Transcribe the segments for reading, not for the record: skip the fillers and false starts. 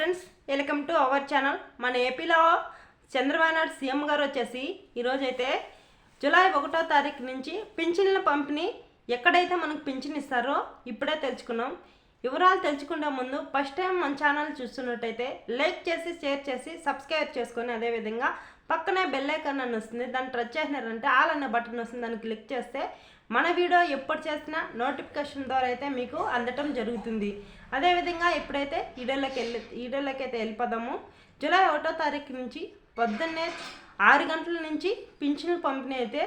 Friends, welcome to our channel. మన ఏపీలో Chandrababu Naidu CM గారు వచ్చేసి ఈరోజైతే జూలై 1వ తారీఖు నుంచి పింఛన్ల పంపిణీ ఎక్కడైతే మనకు పింఛన్ ఇస్తారో ఇప్పుడే తెలుసుకున్నాం. వివరాలు తెలుసుకునే ముందు ఫస్ట్ టైం మన ఛానల్ చూస్తున్నట్టయితే లైక్ చేసి షేర్ చేసి సబ్స్క్రైబ్ చేసుకొని అదేవిధంగా పక్కనే బెల్ ఐకాన్ అని వస్తుంది, దాన్ని టచ్ చేసినారంటే ఆల్ అనే బటన్ వస్తుంది, దాన్ని క్లిక్ చేస్తే మన వీడియో ఎప్పుడు చేసినా నోటిఫికేషన్ ద్వారా అయితే మీకు అందటం జరుగుతుంది. అదేవిధంగా ఎప్పుడైతే ఈడోళ్ళకి అయితే వెళ్ళిపోదాము. జూలై 1వ తారీఖు నుంచి పొద్దున్నే 6 గంటల నుంచి పింఛన్లు పంపిణీ అయితే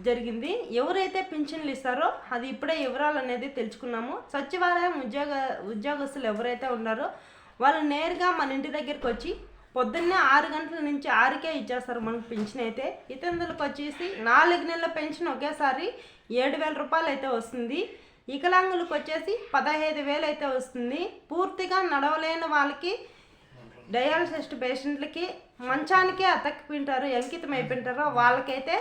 జరిగింది. ఎవరైతే పింఛన్లు ఇస్తారో అది ఇప్పుడే వివరాలు అనేది తెలుసుకున్నాము. సచివాలయం ఉద్యోగస్తులు ఎవరైతే ఉన్నారో వాళ్ళు నేరుగా మన ఇంటి దగ్గరికి వచ్చి పొద్దున్నే 6 గంటల నుంచి 6కే ఇచ్చేస్తారు మనకు పెన్షన్ అయితే. ఇతరులకు వచ్చేసి 4 నెలల పెన్షన్ ఒకేసారి 7,000 రూపాయలు అయితే వస్తుంది. వికలాంగులకు వచ్చేసి 15,000 అయితే వస్తుంది. పూర్తిగా నడవలేని వాళ్ళకి, డయాలసిస్ పేషెంట్లకి, మంచానికే అతక్కిపోయింటారు, అంకితం అయిపోయింటారో వాళ్ళకైతే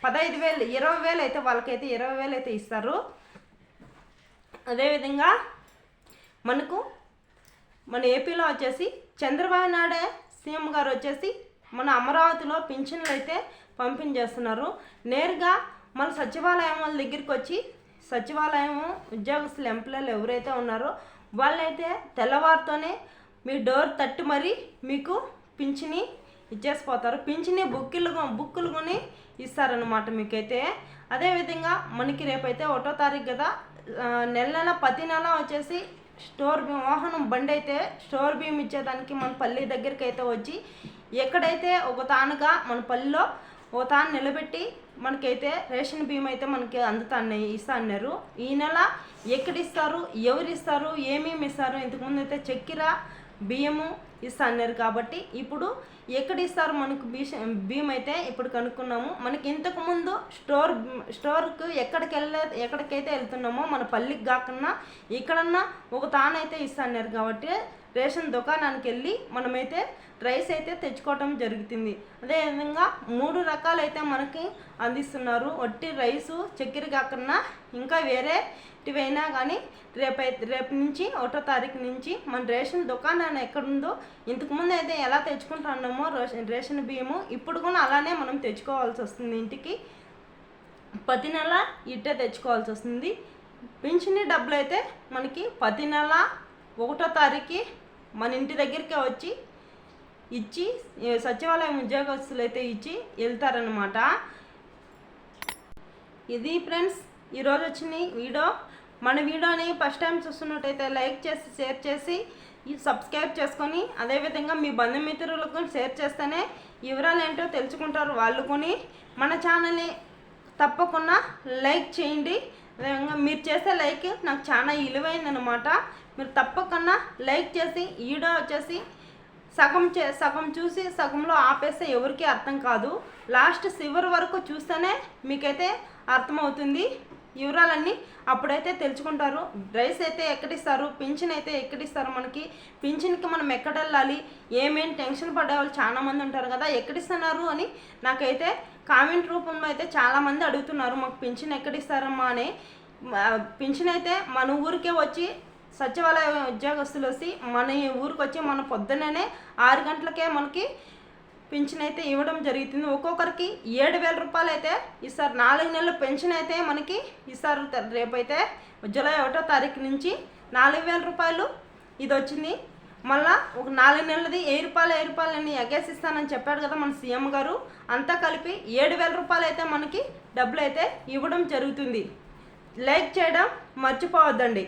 15,000 20,000 అయితే వాళ్ళకైతే 20,000 అయితే ఇస్తారు. అదేవిధంగా మన ఏపీలో వచ్చేసి చంద్రబాబు నాయుడు సీఎం గారు వచ్చేసి మన అమరావతిలో పింఛన్లు అయితే పంపిణీ చేస్తున్నారు. నేరుగా మన సచివాలయం వాళ్ళ దగ్గరికి వచ్చి సచివాలయం ఉద్యోగస్తులు ఎంప్లాయీలు ఎవరైతే ఉన్నారో వాళ్ళైతే తెల్లవారితోనే మీ డోర్ తట్టి మరీ మీకు పింఛని ఇచ్చేసిపోతారు. పింఛని బుక్కులు కొని ఇస్తారనమాట మీకైతే. అదేవిధంగా మనకి రేపైతే 1వ తారీఖు కదా, నెల ప్రతి నెల వచ్చేసి స్టోర్ బియ్యం వాహనం బండి అయితే స్టోర్ బియ్యం ఇచ్చేదానికి మన పల్లి దగ్గరికి అయితే వచ్చి ఎక్కడైతే ఒక తానుగా మన పల్లిలో ఓ తాను నిలబెట్టి మనకైతే రేషన్ బియ్యం అయితే మనకి ఇస్తా అన్నారు. ఈ నెల ఎక్కడిస్తారు, ఎవరిస్తారు, ఏమేమి ఇస్తారు, ఇంతకుముందు అయితే చక్కెర బియ్యము ఇస్తా అన్నారు. కాబట్టి ఇప్పుడు ఎక్కడిస్తారు మనకు బియ్యం అయితే ఇప్పుడు కనుక్కున్నాము. మనకి ఇంతకుముందు స్టోర్కు ఎక్కడికైతే వెళ్తున్నామో మన పల్లికి కాకుండా ఇక్కడన్నా ఒక తానైతే ఇస్తా అన్నారు. కాబట్టి రేషన్ దుకాణానికి వెళ్ళి మనమైతే రైస్ అయితే తెచ్చుకోవటం జరుగుతుంది. అదేవిధంగా 3 రకాలైతే మనకి అందిస్తున్నారు. వట్టి రైసు, చక్కెర కాకుండా ఇంకా వేరేటివైనా కానీ రేపు నుంచి 1వ తారీఖు నుంచి మన రేషన్ దుకాణాన్ని ఎక్కడుందో ఇంతకుముందు అయితే ఎలా తెచ్చుకుంటున్నామో రేషన్ బియ్యము ఇప్పుడు కూడా అలానే మనం తెచ్చుకోవాల్సి వస్తుంది. ఇంటికి ప్రతి నెల ఇట్టే తెచ్చుకోవాల్సి వస్తుంది. పింఛని డబ్బులు అయితే మనకి ప్రతి నెల 1వ తారీఖు మన ఇంటి దగ్గరికే వచ్చి ఇచ్చి సచివాలయం ఉద్యోగస్తులు అయితే ఇచ్చి వెళ్తారనమాట. ఇది ఫ్రెండ్స్ ఈరోజు వచ్చిన వీడియో. మన వీడియోని ఫస్ట్ టైం చూస్తున్నట్టయితే లైక్ చేసి షేర్ చేసి సబ్స్క్రైబ్ చేసుకొని అదేవిధంగా మీ బంధుమిత్రులకు షేర్ చేస్తేనే వివరాలు ఏంటో తెలుసుకుంటారు వాళ్ళు. కొని మన ఛానల్ని తప్పకుండా లైక్ చేయండి. అదేవిధంగా మీరు చేసే లైక్ నాకు చాలా విలువైందనమాట. మీరు తప్పకుండా లైక్ చేసి వీడియో వచ్చేసి సగం చూసి సగంలో ఆపేస్తే ఎవరికి అర్థం కాదు. లాస్ట్ చివరి వరకు చూస్తేనే మీకైతే అర్థమవుతుంది వివరాలన్నీ. అప్పుడైతే తెలుసుకుంటారు రైస్ అయితే ఎక్కడిస్తారు, పింఛన్ అయితే ఎక్కడిస్తారు, మనకి పింఛన్కి మనం ఎక్కడ వెళ్ళాలి, ఏమేమి టెన్షన్ పడేవాళ్ళు చాలామంది ఉంటారు కదా, ఎక్కడిస్తున్నారు అని నాకైతే కామెంట్ రూపంలో అయితే చాలామంది అడుగుతున్నారు. మాకు పింఛన్ ఎక్కడిస్తారమ్మా అని. పింఛన్ అయితే మన ఊరికే వచ్చి సచివాలయ ఉద్యోగస్తులు వచ్చి మన ఊరికి వచ్చి మన పొద్దున్నే 6 గంటలకే మనకి పెన్షన్ అయితే ఇవ్వడం జరుగుతుంది. ఒక్కొక్కరికి 7,000 రూపాయలు అయితే ఇస్తారు. 4 నెలల పెన్షన్ అయితే మనకి ఇస్తారు. రేపైతే జూలై 1వ తారీఖు నుంచి 4,000 రూపాయలు ఇది వచ్చింది. మళ్ళీ ఒక 4 నెలలది 1,000 రూపాయలని ఎగేసిస్తానని చెప్పాడు కదా మన సీఎం గారు. అంతా కలిపి 7,000 రూపాయలు అయితే మనకి డబ్బులు అయితే ఇవ్వడం జరుగుతుంది. లైక్ చేయడం మర్చిపోవద్దండి.